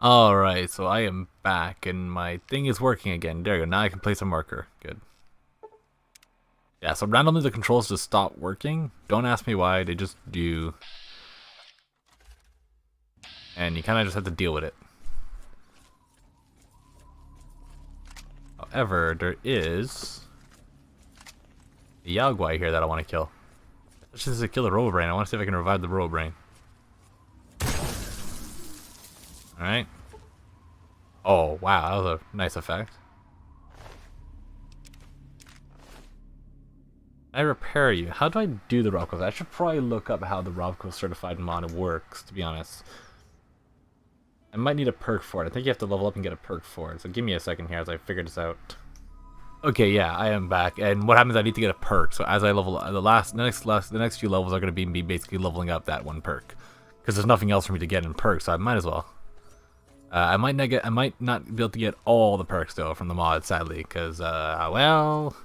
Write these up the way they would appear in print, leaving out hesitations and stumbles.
Alright, so I am back and my thing is working again. There you go, now I can place a marker. Good. Yeah, so randomly the controls just stop working. Don't ask me why, they just do. And you kind of just have to deal with it. However, there is a Yagwai here that I want to kill. Let's just kill the Robobrain. I want to see if I can revive the Robobrain. Alright. Oh, wow, that was a nice effect. I repair you. How do I do the Robco? I should probably look up how the Robco certified mod works, to be honest. I might need a perk for it. I think you have to level up and get a perk for it. So give me a second here as I figure this out. Okay, yeah, I am back. And what happens? I need to get a perk. So as I level, the next few levels are going to be me basically leveling up that one perk, because there's nothing else for me to get in perks. So I might as well. I might not be able to get all the perks though from the mod, sadly, because well,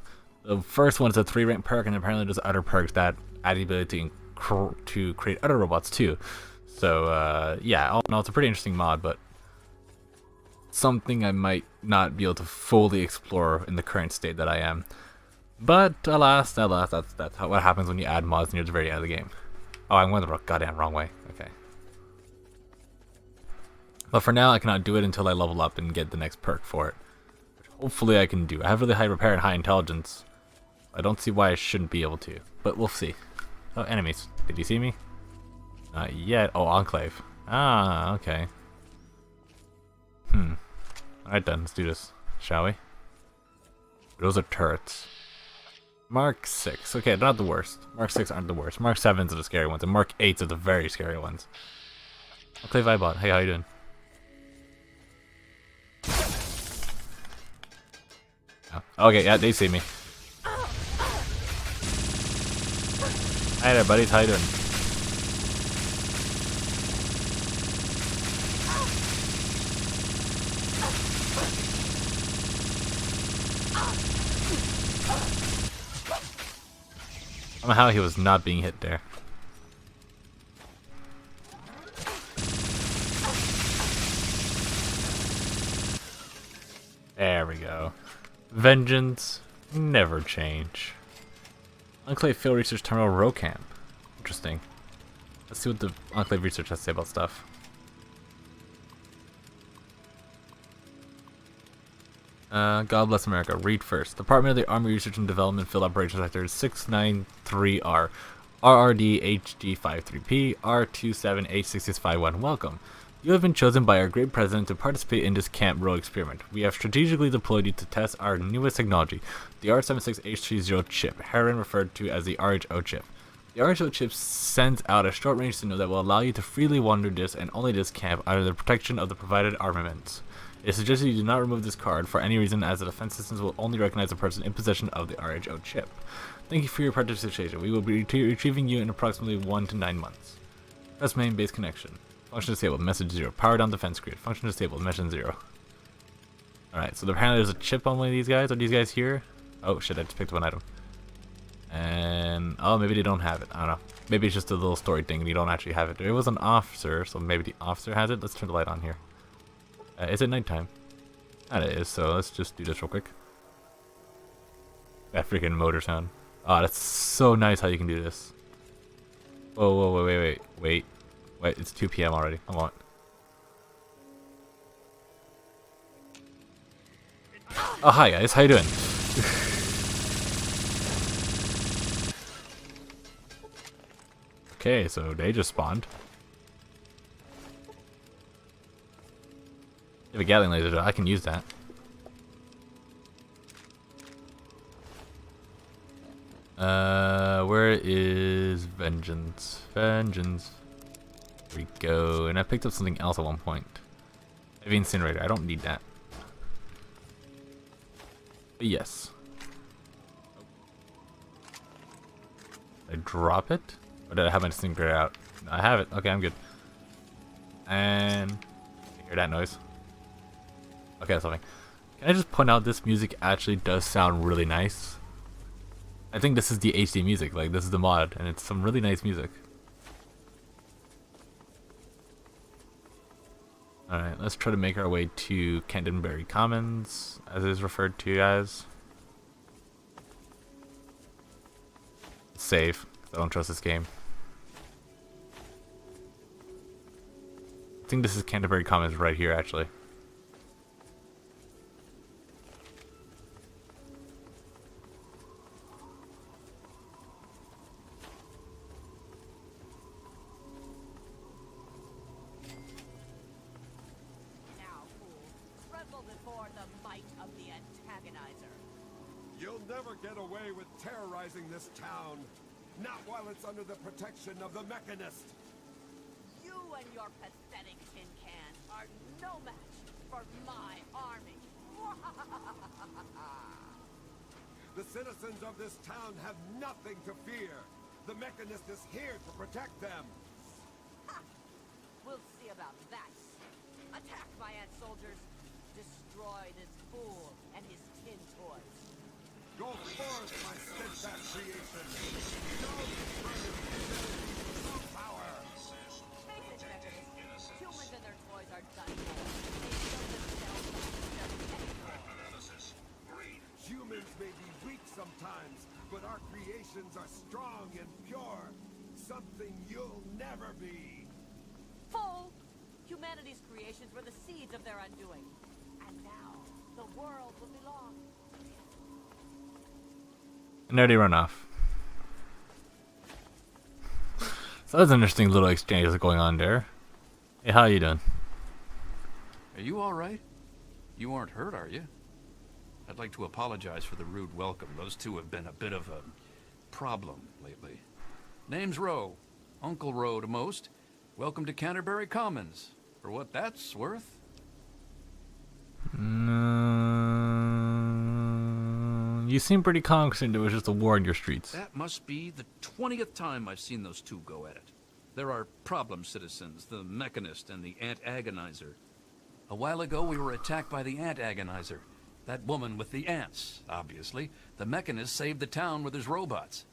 the first one is a 3-rank perk, and apparently there's other perks that add the ability to create other robots too. So yeah, all in all, it's a pretty interesting mod, but something I might not be able to fully explore in the current state that I am. But alas, that's what happens when you add mods near the very end of the game. Oh, I'm going the goddamn wrong way. Okay. But for now, I cannot do it until I level up and get the next perk for it, which hopefully I can do. I have really high repair and high intelligence. I don't see why I shouldn't be able to, but we'll see. Oh, enemies. Did you see me? Not yet. Oh, Enclave. Ah, okay. Alright then, let's do this, shall we? Those are turrets. Mark 6. Okay, they're not the worst. Mark 6 aren't the worst. Mark 7s are the scary ones, and Mark 8s are the very scary ones. Enclave Ibot. Hey, how you doing? Oh. Okay, yeah, they see me. Hi there, buddies. How you doing? Somehow he was not being hit there. There we go. Vengeance never change. Enclave Field Research Terminal Row Camp. Interesting. Let's see what the Enclave Research has to say about stuff. God bless America. Read first. Department of the Army Research and Development Field Operations Sector 693R. RRD-HD53P R27H6651. Welcome. You have been chosen by our great president to participate in this Camp Row experiment. We have strategically deployed you to test our newest technology, the R76H30 chip, herein referred to as the RHO chip. The RHO chip sends out a short-range signal that will allow you to freely wander this and only this camp under the protection of the provided armaments. It is suggested you do not remove this card for any reason, as the defense systems will only recognize a person in possession of the RHO chip. Thank you for your participation. We will be retrieving you in approximately 1 to 9 months. Press main base connection. Function disabled. Message 0. Power down defense grid. Function disabled. Mission 0. Alright, so apparently there's a chip on one of these guys. Are these guys here? Oh shit, I just picked up an item. And oh, maybe they don't have it. I don't know. Maybe it's just a little story thing and you don't actually have it. It was an officer, so maybe the officer has it. Let's turn the light on here. Is it nighttime? That it is, so let's just do this real quick. That freaking motor sound. Oh, that's so nice how you can do this. Whoa, whoa, wait, it's 2 PM already. Come on. Oh, hi guys, how you doing? Okay, so they just spawned. You have a Gatling laser, I can use that. Where is Vengeance? Vengeance. There we go. And I picked up something else at one point. Heavy Incinerator. I don't need that. But yes. Did I drop it? Or did I have my disintegrator out? No, I have it. Okay, I'm good. And you hear that noise? Okay, that's something. Can I just point out this music actually does sound really nice? I think this is the HD music, like this is the mod, and it's some really nice music. Alright, let's try to make our way to Canterbury Commons, as it is referred to as. Save. I don't trust this game. I think this is Canterbury Commons right here, actually. You'll never get away with terrorizing this town. Not while it's under the protection of the Mechanist. You and your pathetic tin can are no match for my army. The citizens of this town have nothing to fear. The Mechanist is here to protect them. We'll see about that. Attack my ant soldiers. Destroy this fool and his tin toys. Go forth, my steadfast creation. No power. Face it, Mechanist. Humans and their toys are done for. They kill themselves anymore. Humans may be weak sometimes, but our creations are strong and pure. Something you'll never be. Fool! Humanity's creations were the seeds of their undoing. And now, the world will belong. And there they run off. So that's an interesting little exchange that's going on there. Hey, how you doing? Are you alright? You aren't hurt, are you? I'd like to apologize for the rude welcome. Those two have been a bit of a problem lately. Name's Rowe. Uncle Rowe to most. Welcome to Canterbury Commons. For what that's worth. You seem pretty confident there was just a war in your streets. That must be the 20th time I've seen those two go at it. There are problem citizens, the Mechanist and the Ant Agonizer. A while ago we were attacked by the Ant Agonizer. That woman with the ants, obviously. The Mechanist saved the town with his robots.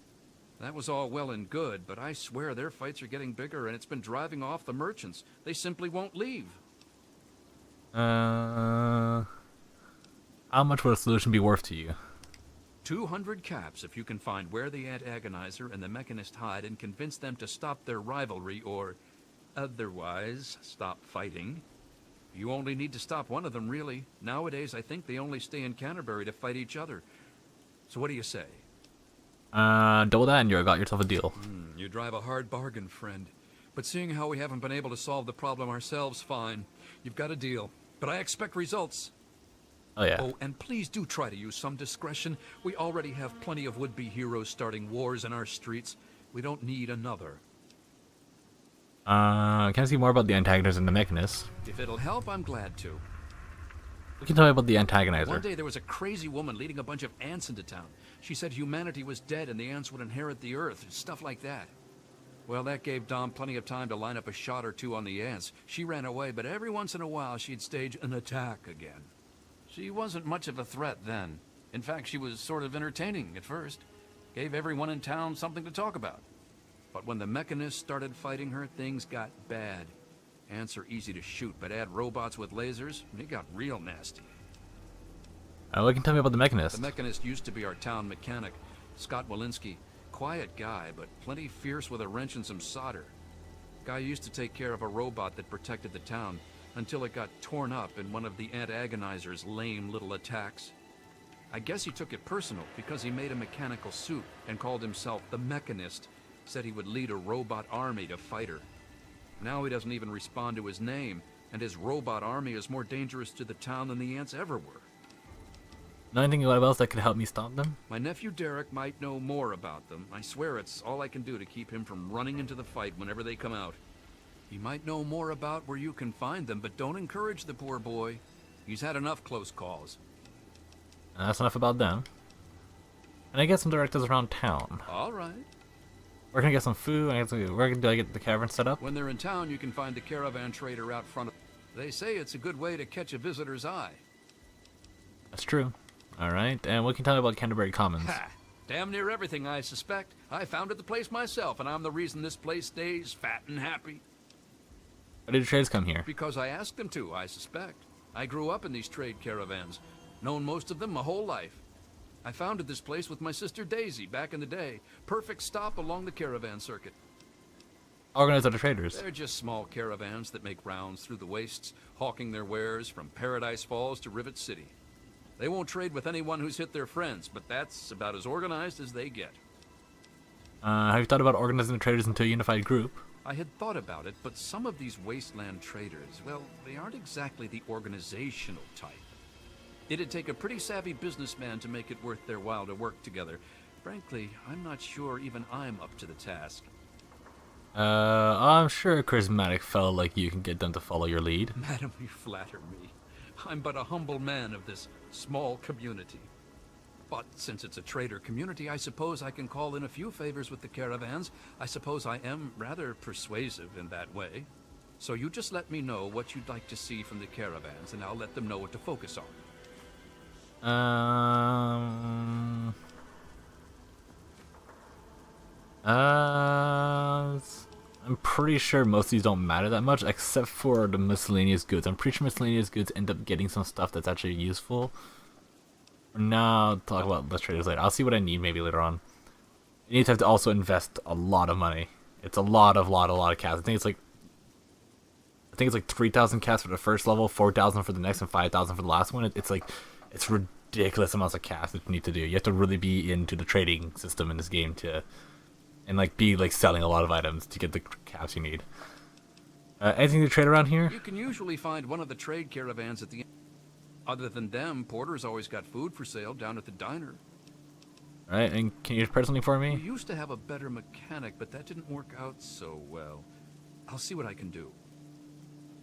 That was all well and good, but I swear their fights are getting bigger and it's been driving off the merchants. They simply won't leave. How much would a solution be worth to you? 200 caps if you can find where the Ant Agonizer and the Mechanist hide and convince them to stop their rivalry or otherwise stop fighting. You only need to stop one of them, really. Nowadays, I think they only stay in Canterbury to fight each other. So what do you say? Double that and you got yourself a deal. You drive a hard bargain, friend. But seeing how we haven't been able to solve the problem ourselves, fine. You've got a deal. But I expect results. Oh yeah. Oh, and please do try to use some discretion. We already have plenty of would-be heroes starting wars in our streets. We don't need another. Can I see more about the antagonist and the Mechanist? If it'll help, I'm glad to. What can you tell me about the antagonizer? One day there was a crazy woman leading a bunch of ants into town. She said humanity was dead and the ants would inherit the earth, stuff like that. Well, that gave Dom plenty of time to line up a shot or two on the ants. She ran away, but every once in a while she'd stage an attack again. She wasn't much of a threat then. In fact, she was sort of entertaining at first. Gave everyone in town something to talk about. But when the Mechanists started fighting her, things got bad. Ants are easy to shoot, but add robots with lasers, it got real nasty. What can you tell me about the Mechanist? The Mechanist used to be our town mechanic, Scott Walensky. Quiet guy, but plenty fierce with a wrench and some solder. Guy used to take care of a robot that protected the town, until it got torn up in one of the Ant Agonizer's lame little attacks. I guess he took it personal, because he made a mechanical suit and called himself the Mechanist, said he would lead a robot army to fight her. Now he doesn't even respond to his name, and his robot army is more dangerous to the town than the ants ever were. Know anything else that could help me stop them? My nephew Derek might know more about them. I swear it's all I can do to keep him from running into the fight whenever they come out. He might know more about where you can find them, but don't encourage the poor boy. He's had enough close calls. And that's enough about them. And I get some directors around town. All right. Where can I get some food? Where do I get the caravan set up? When they're in town, you can find the caravan trader out front of... They say it's a good way to catch a visitor's eye. That's true. Alright, and what can you tell me about Canterbury Commons? Ha! Damn near everything, I suspect. I founded the place myself, and I'm the reason this place stays fat and happy. Why did the traders come here? Because I asked them to, I suspect. I grew up in these trade caravans, known most of them my whole life. I founded this place with my sister Daisy back in the day. Perfect stop along the caravan circuit. Organized are the traders. They're just small caravans that make rounds through the wastes, hawking their wares from Paradise Falls to Rivet City. They won't trade with anyone who's hit their friends, but that's about as organized as they get. Have you thought about organizing the traders into a unified group? I had thought about it, but some of these wasteland traders, well, they aren't exactly the organizational type. It'd take a pretty savvy businessman to make it worth their while to work together. Frankly, I'm not sure even I'm up to the task. I'm sure a charismatic fellow like you can get them to follow your lead. Madam, you flatter me. I'm but a humble man of this small community. But since it's a trader community, I suppose I can call in a few favors with the caravans. I suppose I am rather persuasive in that way. So you just let me know what you'd like to see from the caravans, and I'll let them know what to focus on. I'm pretty sure most of these don't matter that much, except for the miscellaneous goods. I'm pretty sure miscellaneous goods end up getting some stuff that's actually useful. For now, I'll talk about the traders later. I'll see what I need maybe later on. You need to have to also invest a lot of money. It's a lot of cats. I think it's like 3,000 cats for the first level, 4,000 for the next, and 5,000 for the last one. It's ridiculous amounts of cats that you need to do. You have to really be into the trading system in this game and be selling a lot of items to get the caps you need. Anything to trade around here? You can usually find one of the trade caravans at the end. Other than them, Porter's always got food for sale down at the diner. Alright, and can you press something for me? We used to have a better mechanic, but that didn't work out so well. I'll see what I can do.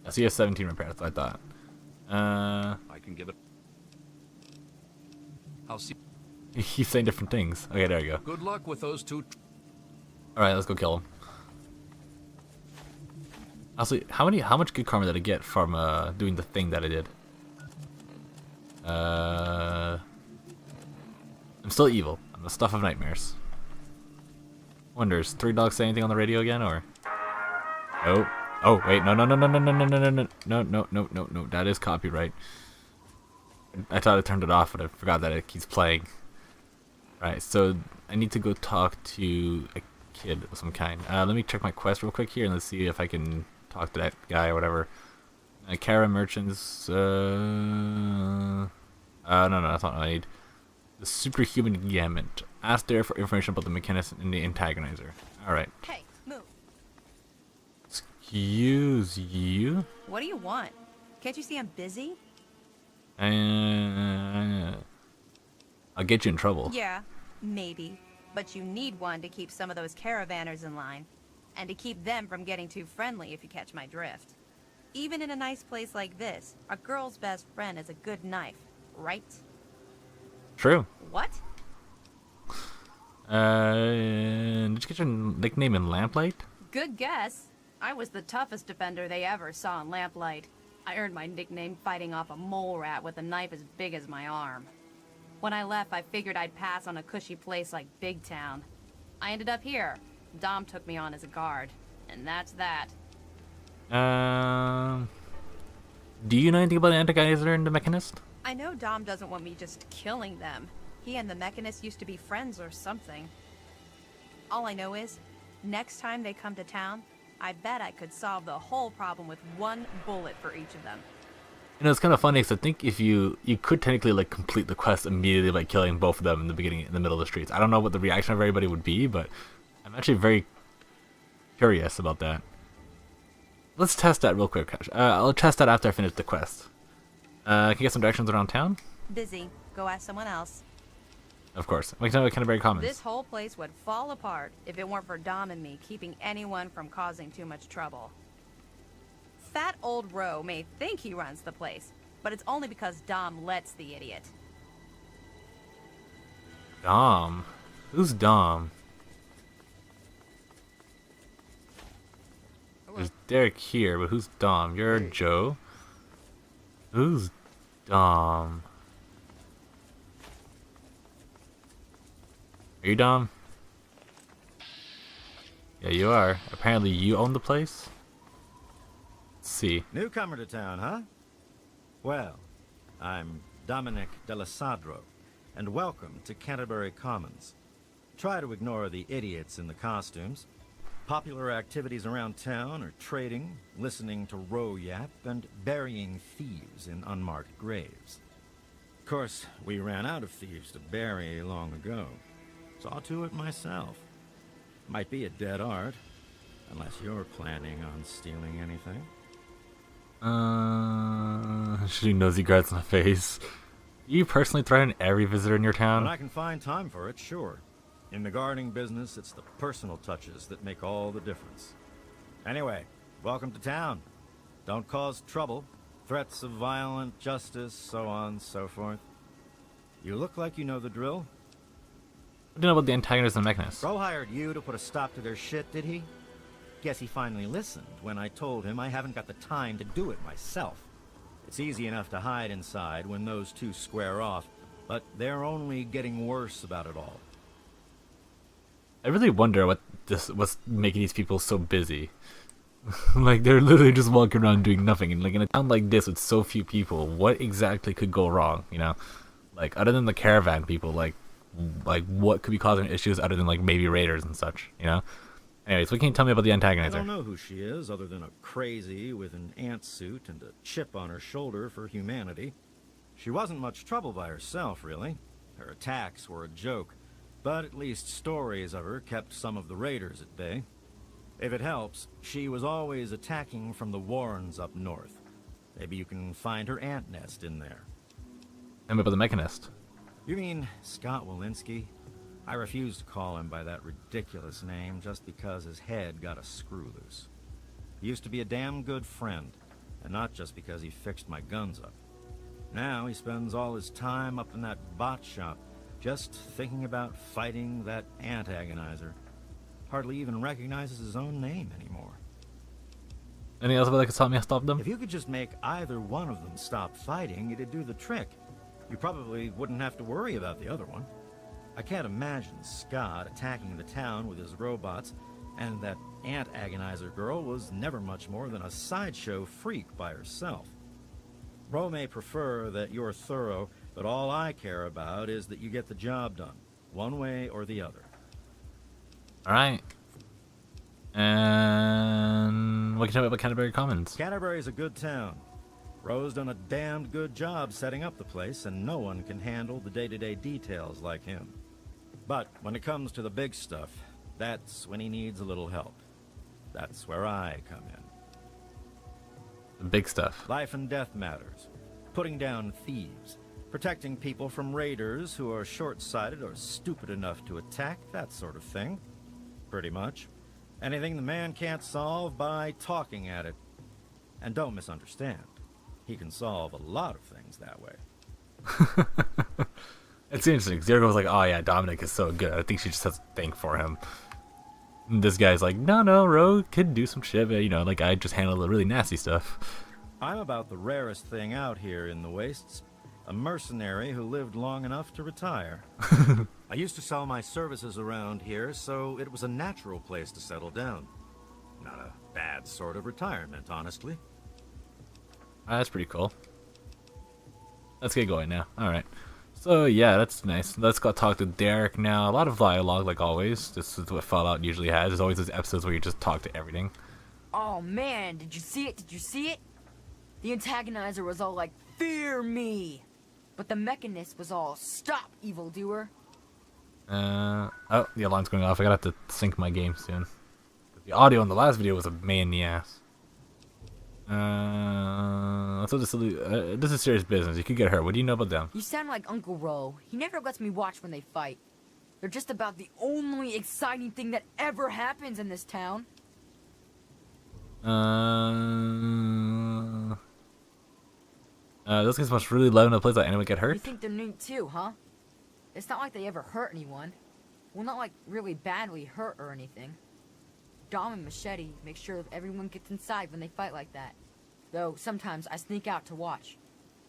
I see a 17 repair, that's what I thought. I can give it. I'll see. He's saying different things. Okay, there you go. Good luck with those two. Alright, let's go kill him. Honestly, how much good karma did I get from doing the thing that I did? I'm still evil. I'm the stuff of nightmares. Wonders, Three Dogs say anything on the radio again, or? Oh. Oh, wait, no, that is copyright. I thought I turned it off, but I forgot that it keeps playing. Alright, so I need to go talk to a kid of some kind. Let me check my quest real quick here, and let's see if I can talk to that guy or whatever. Kara merchants, no, that's not what I need. The superhuman gamut. Ask there for information about the mechanist and the antagonizer. Alright. Hey, move. Excuse you? What do you want? Can't you see I'm busy? I'll get you in trouble. Yeah, maybe. But you need one to keep some of those caravanners in line. And to keep them from getting too friendly, if you catch my drift. Even in a nice place like this, a girl's best friend is a good knife, right? True. What? Did you get your nickname in Lamplight? Good guess. I was the toughest defender they ever saw in Lamplight. I earned my nickname fighting off a mole rat with a knife as big as my arm. When I left, I figured I'd pass on a cushy place like Big Town. I ended up here. Dom took me on as a guard. And that's that. Do you know anything about the antagonizer and the mechanist? I know Dom doesn't want me just killing them. He and the mechanist used to be friends or something. All I know is, next time they come to town, I bet I could solve the whole problem with one bullet for each of them. You know, it's kind of funny because I think if you could technically complete the quest immediately by killing both of them in the beginning, in the middle of the streets. I don't know what the reaction of everybody would be, but I'm actually very curious about that. Let's test that real quick. I'll test that after I finish the quest. Can you get some directions around town? Busy. Go ask someone else. Of course. We can know Canterbury Commons. This whole place would fall apart if it weren't for Dom and me keeping anyone from causing too much trouble. Fat old Roe may think he runs the place, but it's only because Dom lets the idiot. Dom? Who's Dom? There's Derek here, but who's Dom? You're Joe? Who's Dom? Are you Dom? Yeah, you are. Apparently you own the place? Let's see. Newcomer to town, huh? Well, I'm Dominic Delasadro, and welcome to Canterbury Commons. Try to ignore the idiots in the costumes. Popular activities around town are trading, listening to row yap, and burying thieves in unmarked graves. Of course, we ran out of thieves to bury long ago. Saw to it myself. Might be a dead art, unless you're planning on stealing anything. Shooting nosy guards in the face. You personally threaten every visitor in your town? When I can find time for it, sure. In the guarding business, it's the personal touches that make all the difference. Anyway, welcome to town. Don't cause trouble. Threats of violent justice, so on, so forth. You look like you know the drill. What do you know about the antagonists and mechanists? Bro hired you to put a stop to their shit, did he? Guess he finally listened when I told him I haven't got the time to do it myself. It's easy enough to hide inside when those two square off, but they're only getting worse about it all. I really wonder what's making these people so busy. Like, they're literally just walking around doing nothing. And like in a town like this with so few people, what exactly could go wrong, you know? Like, other than the caravan people, like what could be causing issues other than like maybe raiders and such, you know? Anyways, what can you tell me about the I antagonizer? don't know who she is, other than a crazy with an ant suit and a chip on her shoulder for humanity. She wasn't much trouble by herself, really. Her attacks were a joke, but at least stories of her kept some of the raiders at bay. If it helps, she was always attacking from the warrens up north. Maybe you can find her ant nest in there. Tell me about the mechanist. You mean Scott Walensky? I refuse to call him by that ridiculous name just because his head got a screw loose. He used to be a damn good friend, and not just because he fixed my guns up. Now he spends all his time up in that bot shop, just thinking about fighting that antagonizer. Hardly even recognizes his own name anymore. Anything else about that could help me stop them? If you could just make either one of them stop fighting, it'd do the trick. You probably wouldn't have to worry about the other one. I can't imagine Scott attacking the town with his robots, and that ant-agonizer girl was never much more than a sideshow freak by herself. Ro may prefer that you're thorough, but all I care about is that you get the job done, one way or the other. Alright. And what can you tell me about Canterbury Commons? Canterbury's a good town. Ro's done a damned good job setting up the place, and no one can handle the day-to-day details like him. But when it comes to the big stuff, that's when he needs a little help. That's where I come in. The big stuff. Life and death matters. Putting down thieves. Protecting people from raiders who are short-sighted or stupid enough to attack, that sort of thing. Pretty much. Anything the man can't solve by talking at it. And don't misunderstand. He can solve a lot of things that way. It's interesting. Zero was like, oh yeah, Dominic is so good. I think she just has to thank for him. And this guy's like, no, Ro could do some shit, but you know, like I just handle the really nasty stuff. I'm about the rarest thing out here in the wastes. A mercenary who lived long enough to retire. I used to sell my services around here, so it was a natural place to settle down. Not a bad sort of retirement, honestly. That's pretty cool. Let's get going now. Alright. So yeah, that's nice. Let's go talk to Derek now. A lot of dialogue, like always. This is what Fallout usually has. There's always those episodes where you just talk to everything. Oh man, did you see it? Did you see it? The antagonizer was all like, "Fear me!" But the mechanist was all, "Stop, evildoer!" Oh, the alarm's going off. I gotta have to sync my game soon. The audio in the last video was a pain in the ass. So this is serious business. You could get hurt. What do you know about them? You sound like Uncle Ro. He never lets me watch when they fight. They're just about the only exciting thing that ever happens in this town. Those guys must really love in a place like anyone get hurt. You think they're neat too, huh? It's not like they ever hurt anyone. Well, not like really badly hurt or anything. Dom and Machete make sure everyone gets inside when they fight like that. Though sometimes I sneak out to watch.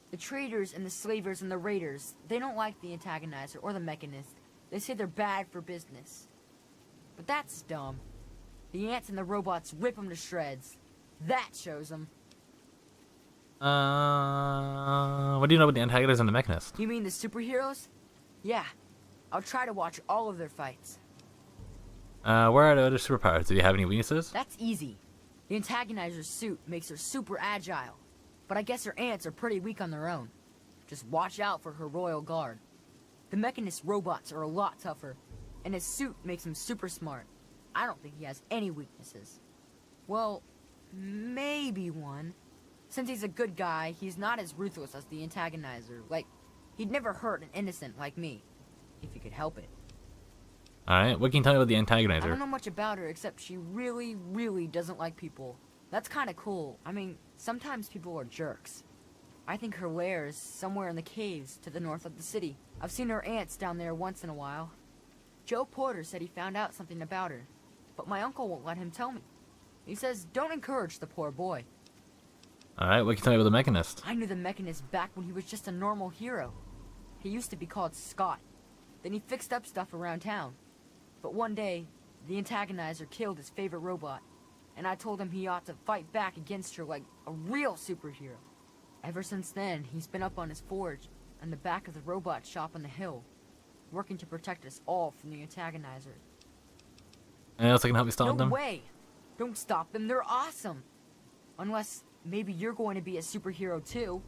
The traders and the slavers and the raiders, they don't like the antagonizer or the mechanist. They say they're bad for business. But that's dumb. The ants and the robots rip them to shreds. That shows them. What do you know about the antagonist and the mechanist? You mean the superheroes? Yeah. I'll try to watch all of their fights. Where are the other superpowers? Do you have any weaknesses? That's easy. The antagonizer's suit makes her super agile. But I guess her ants are pretty weak on their own. Just watch out for her royal guard. The mechanist robots are a lot tougher. And his suit makes him super smart. I don't think he has any weaknesses. Well, maybe one. Since he's a good guy, he's not as ruthless as the antagonizer. Like, he'd never hurt an innocent like me. If he could help it. Alright, what can you tell me about the I antagonizer? don't know much about her except she really, really doesn't like people. That's kind of cool. I mean, sometimes people are jerks. I think her lair is somewhere in the caves to the north of the city. I've seen her ants down there once in a while. Joe Porter said he found out something about her, but my uncle won't let him tell me. He says don't encourage the poor boy. Alright, what can you tell me about the mechanist? I knew the mechanist back when he was just a normal hero. He used to be called Scott. Then he fixed up stuff around town. But one day, the antagonizer killed his favorite robot, and I told him he ought to fight back against her like a real superhero. Ever since then, he's been up on his forge, and the back of the robot shop on the hill, working to protect us all from the antagonizer. Anything else I can help you stop No them? way! Don't stop them, they're awesome! Unless, maybe you're going to be a superhero too.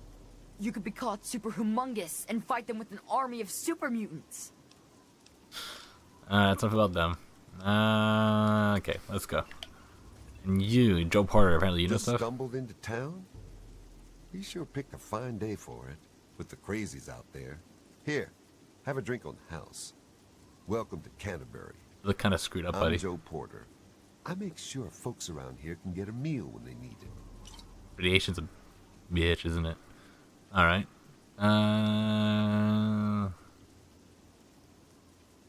You could be called Super Humongous and fight them with an army of super mutants! That's enough about them. Okay, let's go. And you, Joe Porter, apparently you know Just stuff? stumbled into town? He sure picked a fine day for it, with the crazies out there. Here, have a drink on the house. Welcome to Canterbury. You look kind of screwed up, I'm buddy. Joe Porter. I make sure folks around here can get a meal when they need it. Radiation's a bitch, isn't it? Alright.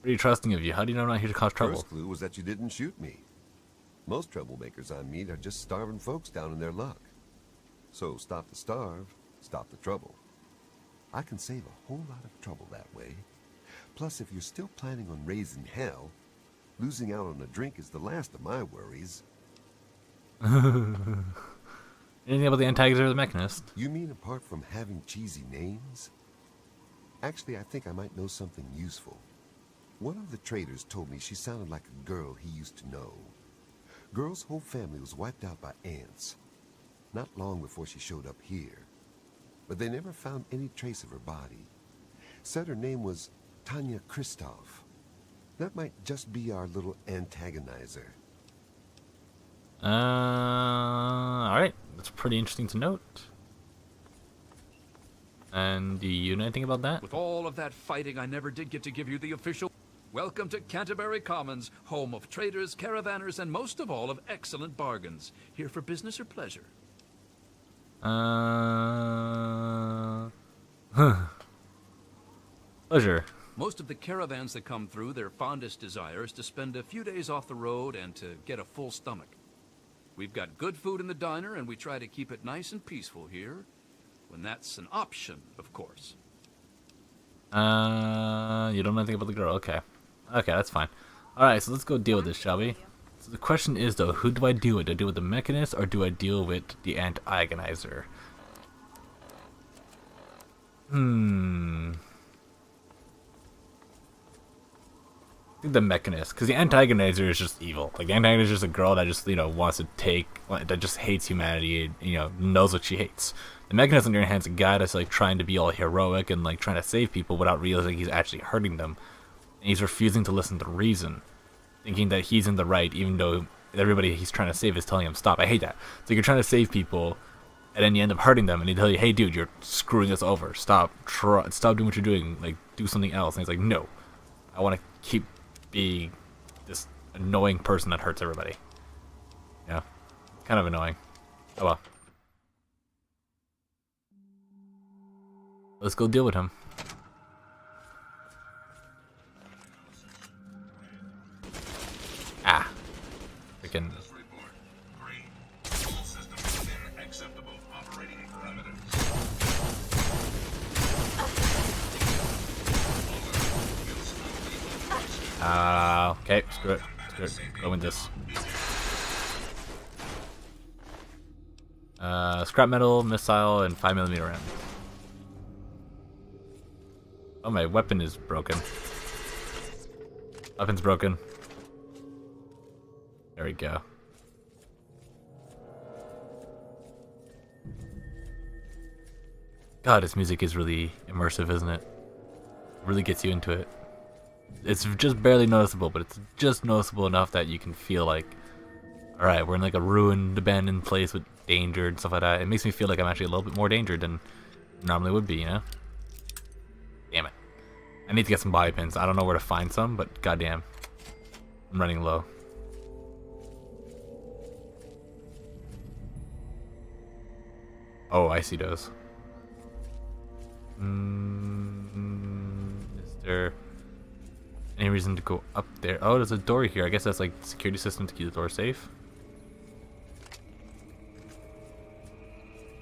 Pretty trusting of you. How do you know I'm not here to cause trouble? First clue was that you didn't shoot me. Most troublemakers I meet are just starving folks down in their luck. So stop the starve, stop the trouble. I can save a whole lot of trouble that way. Plus, if you're still planning on raising hell, losing out on a drink is the last of my worries. Anything about the antagonist or the mechanist? You mean apart from having cheesy names? Actually, I think I might know something useful. One of the traders told me she sounded like a girl he used to know. Girl's whole family was wiped out by ants. Not long before she showed up here. But they never found any trace of her body. Said her name was Tanya Kristoff. That might just be our little antagonizer. Alright. That's pretty interesting to note. And do you know anything about that? With all of that fighting, I never did get to give you the official... Welcome to Canterbury Commons, home of traders, caravanners, and most of all of excellent bargains. Here for business or pleasure? Pleasure. Most of the caravans that come through, their fondest desire is to spend a few days off the road and to get a full stomach. We've got good food in the diner, and we try to keep it nice and peaceful here, when that's an option, of course. You don't know anything about the girl. Okay. Okay, that's fine. Alright, so let's go deal with this, shall we? So the question is, though, who do I deal with? Do I deal with the mechanist, or do I deal with the antagonizer? I think the mechanist, because the antagonizer is just evil. Like, the antagonizer is just a girl that just, wants to that just hates humanity and, knows what she hates. The mechanist, on the other hand, is a guy that's, trying to be all heroic and, trying to save people without realizing he's actually hurting them. And he's refusing to listen to reason, thinking that he's in the right, even though everybody he's trying to save is telling him, stop. I hate that. So you're trying to save people, and then you end up hurting them, and they tell you, hey, dude, you're screwing us over. Stop doing what you're doing. Do something else. And he's like, no. I want to keep being this annoying person that hurts everybody. Yeah. Kind of annoying. Oh well. Let's go deal with him. Ah. Freaking. Okay, screw it. Go with this. Scrap metal, missile, and 5mm round. Oh, my weapon is broken. Weapon's broken. There we go. God, this music is really immersive, isn't it? Really gets you into it. It's just barely noticeable, but it's just noticeable enough that you can feel like, alright, we're in like a ruined, abandoned place with danger and stuff like that. It makes me feel like I'm actually a little bit more danger than normally would be, you know? Damn it. I need to get some bobby pins. I don't know where to find some, but goddamn. I'm running low. Oh, I see those. Is there any reason to go up there? Oh, there's a door here. I guess that's like security system to keep the door safe.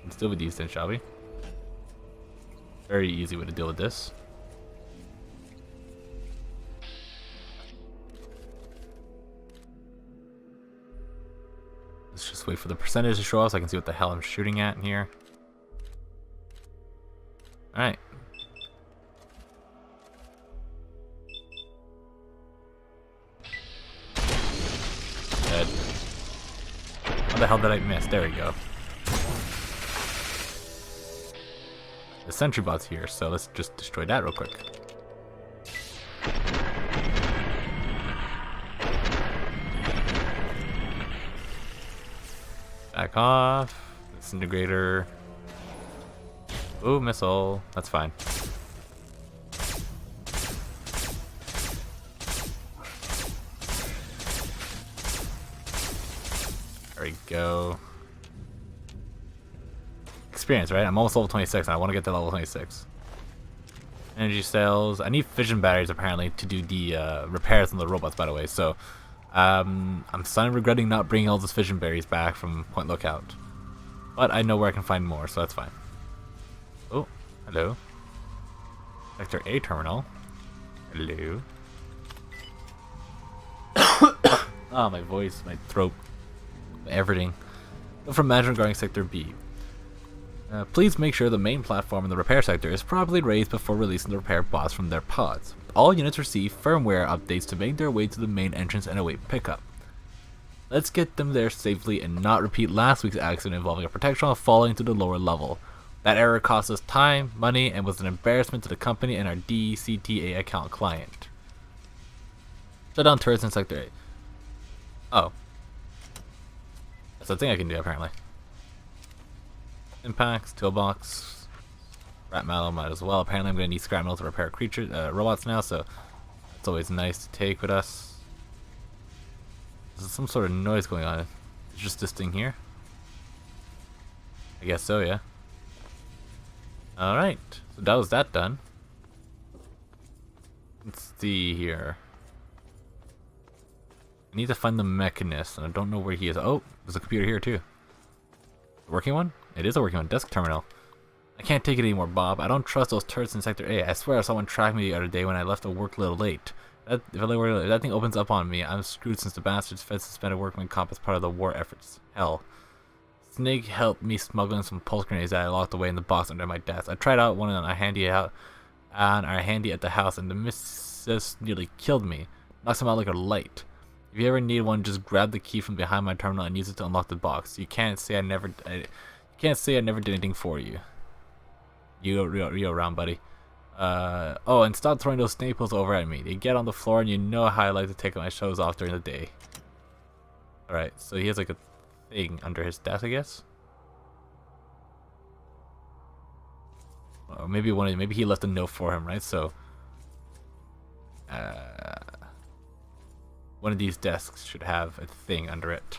Let's deal with these then, shall we? Very easy way to deal with this. Let's just wait for the percentage to show up so I can see what the hell I'm shooting at in here. Alright. Dead. How the hell did I miss? There we go. The sentry bot's here, so let's just destroy that real quick. Back off. Disintegrator. Ooh, missile. That's fine. There we go. Experience, right? I'm almost level 26 and I want to get to level 26. Energy cells. I need fission batteries apparently to do the repairs on the robots, by the way. So I'm starting regretting not bringing all those fission berries back from Point Lookout. But I know where I can find more, so that's fine. Oh, hello. Sector A terminal. Hello. Oh, my voice, my throat, everything. Information regarding Sector B. Please make sure the main platform in the repair sector is properly raised before releasing the repair bots from their pods. All units receive firmware updates to make their way to the main entrance and await pickup. Let's get them there safely and not repeat last week's accident involving a protection falling to the lower level. That error cost us time, money, and was an embarrassment to the company and our DCTA account client. Shut down turrets in Sector A. Oh. That's a thing I can do apparently. Impacts, toolbox, scrap metal might as well. Apparently I'm going to need scrap metal to repair creatures, robots now, so it's always nice to take with us. There's some sort of noise going on. It's just this thing here. I guess so, yeah. Alright, so that was that done. Let's see here. I need to find the mechanist, and I don't know where he is. Oh, there's a computer here too. A working one? It is a working one. Desk terminal. I can't take it anymore, Bob. I don't trust those turrets in Sector A. I swear someone tracked me the other day when I left to work a little late. If that thing opens up on me, I'm screwed since the bastards fed suspended workman comp as part of the war efforts. Hell. Snake helped me smuggle in some pulse grenades that I locked away in the box under my desk. I tried out one on our handy at the house, and the missus nearly killed me. Knocks him out like a light. If you ever need one, just grab the key from behind my terminal and use it to unlock the box. You can't say I never did anything for you. You around, buddy. Oh, and stop throwing those staples over at me. They get on the floor, and you know how I like to take my shows off during the day. Alright, so he has like a thing under his desk, I guess. Or maybe maybe he left a note for him, right? So, one of these desks should have a thing under it.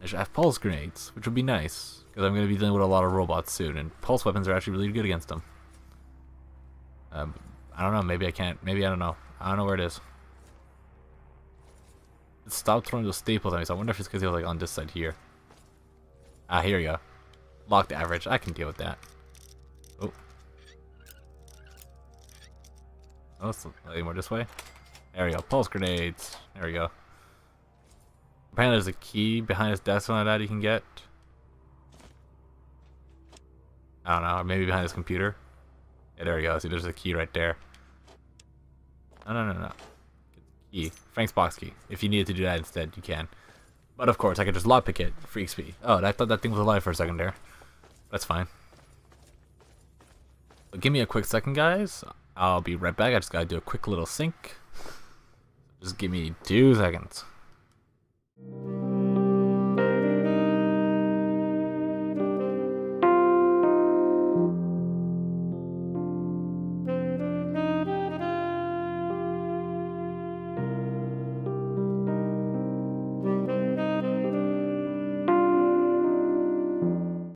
I should have pulse grenades, which would be nice, because I'm going to be dealing with a lot of robots soon, and pulse weapons are actually really good against them. I don't know, maybe I can't, maybe I don't know. I don't know where it is. Stop throwing those staples at me, so I wonder if it's because he was like on this side here. Ah, here we go. Locked average, I can deal with that. Oh. Oh, it's any more this way? There we go, pulse grenades. There we go. Apparently there's a key behind his desk, something like that you can get. I don't know, or maybe behind this computer. Yeah, there we go. See, there's a key right there. No. Key. Frank's box key. If you needed to do that instead, you can. But of course, I could just lockpick it for XP. Oh, I thought that thing was alive for a second there. That's fine. So give me a quick second, guys. I'll be right back. I just gotta do a quick little sync. Just give me 2 seconds.